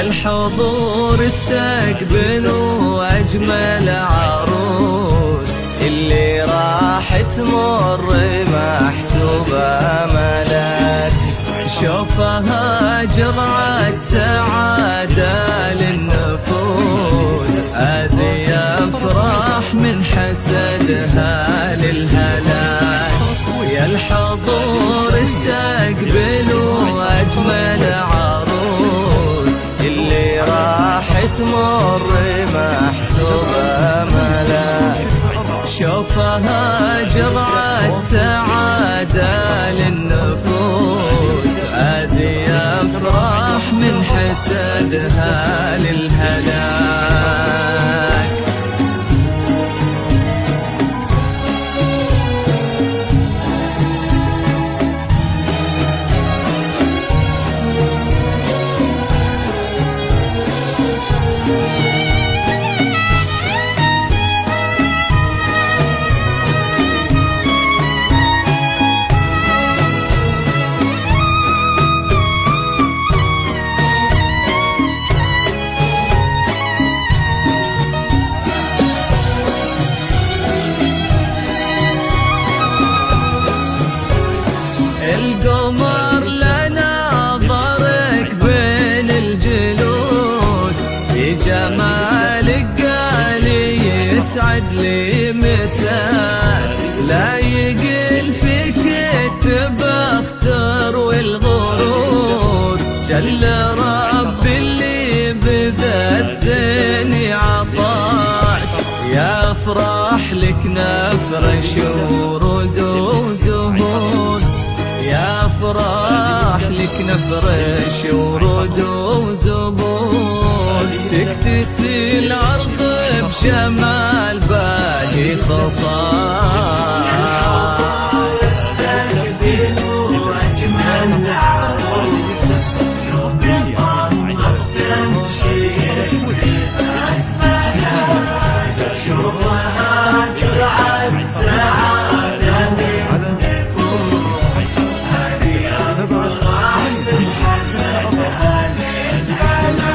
الحضور استقبلوا أجمل عروس، اللي راح تمر محسوبة ملاك. شوفها جرعة سعادة للنفوس، هذه أفراح من حسدها للهلاك. ويا الحضور استقبلوا أجمل عروس، اللي راح تمر محسوبة ملاك. شوفها جرعة سعادة للنفوس، هذه أفراح من حسدها للهلاك. القمر لنا ضرك بين الجلوس، في جمالك قالي يسعد لي مساك. لا يقل فيك التبختر والغرور، جل رب اللي بذا الثاني عطاك. يا افراح لك نفرش ورود وزهور، يا افراح لك نفرش ورود وزهور. تكتسي الارض بجمال باقي خطاك. استقبلوا اجمل عروس، يوم الطاقة تمشي شوفها جرعة سعادة للنفوس، هذه أفراح من حسدها للهلاك.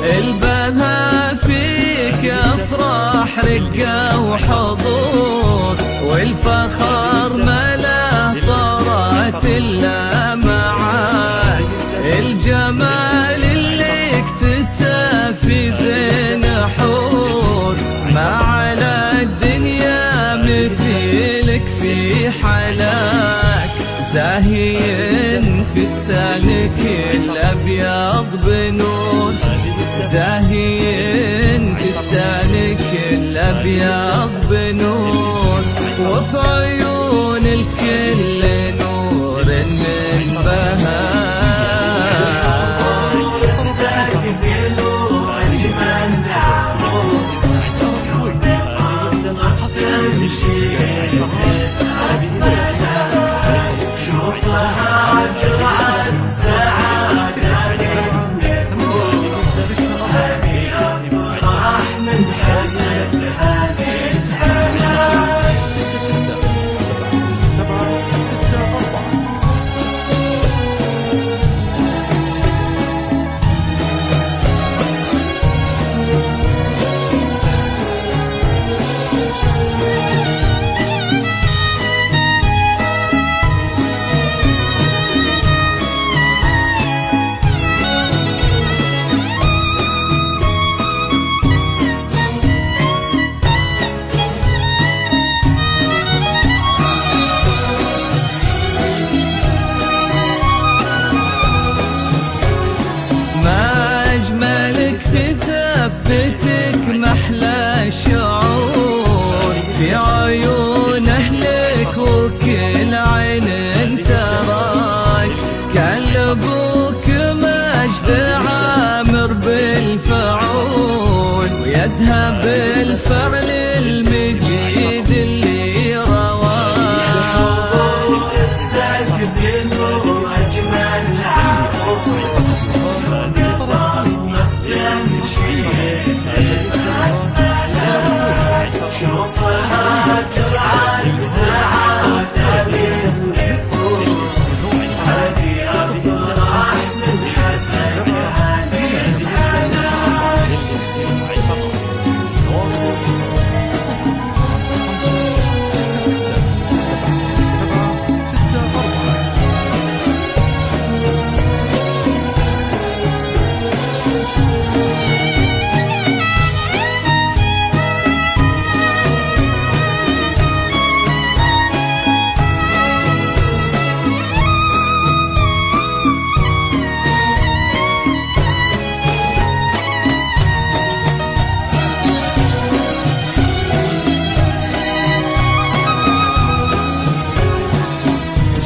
البهاء فيك أفراح رقة وحضور، والفخر ملا طرات إلا معاك. الجمال اللي اكتسى في زين حور، ما على الدنيا مثيلك في حلاك. زاهين فستانك الأبيض بنور، زاهين فستانك الأبيض بنور. وفي عيون الكل نور من بهاء. استقبلوا أجمل عروس، يوم الطاقة تمشي شوفها جرعة سعادة للنفوس، هذه أفراح من حسدها للهلاك.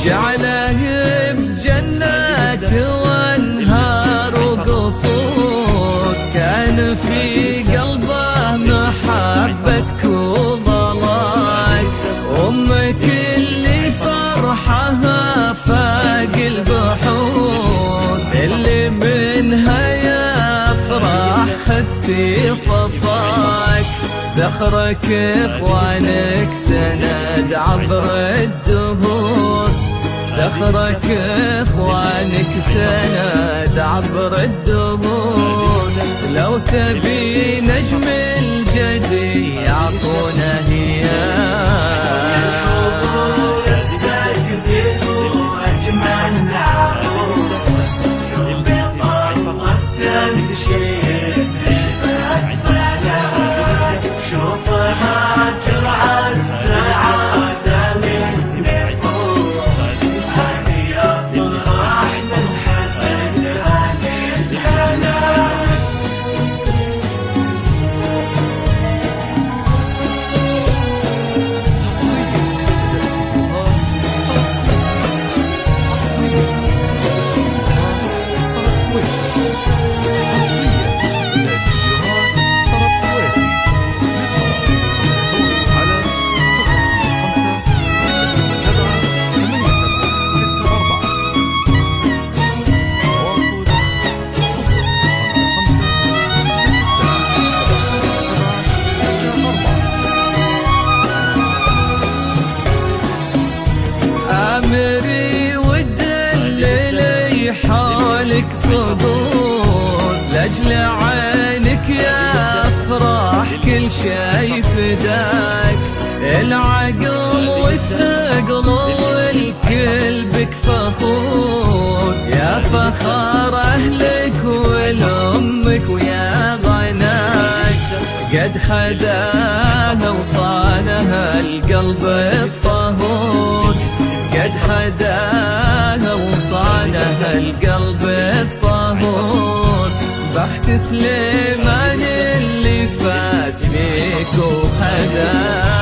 جعله بجنات وانهار وقصور، كان في قلبه محبتك وضلك، أمك اللي فرحها فاق البحور، اللي منها يفرح خدتي صفاك، ذخرك اخوانك سند عبر الدهور، ذخرك اخوانك سند عبر الدهور، لو تبي نجم الجدي يعطونا اياه. أمري ودللي حولك صدور، لأجل عينك يا أفراح كل شي فداك، العقل والثقل والكل بك فخور، يا فخر أهلك ولأمك ويا غناك، قد خداها وصانها القلب الطهور، قد حداها وصانها القلب الطهور، بخت سليمان اللي فاز فيك وخداك.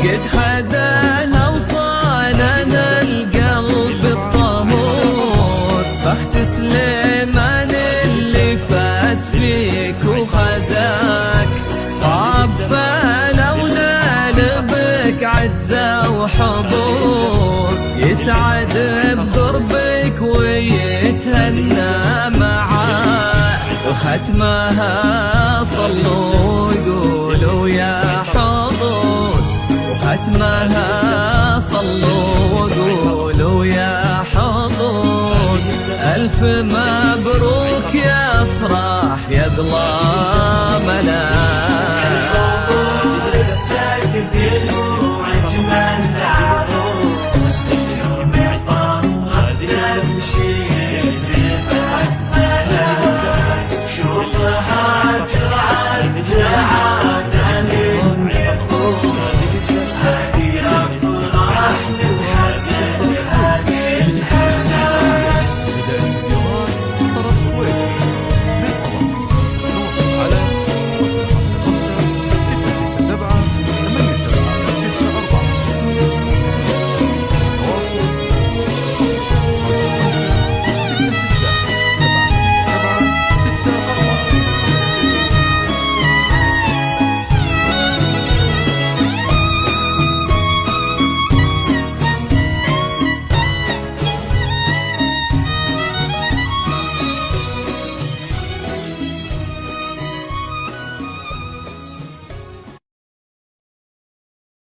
قد خداها وصاننا القلب الطهور، بخت سليمان اللي فاز فيك وخداك، طاب لو نال بك عزة وحضور، يسعد بقربك ويتهنى معاك، وختمها صلوا وقولوا يا حضور، ختمها صلوا وقولوا يا حضور، ألف ما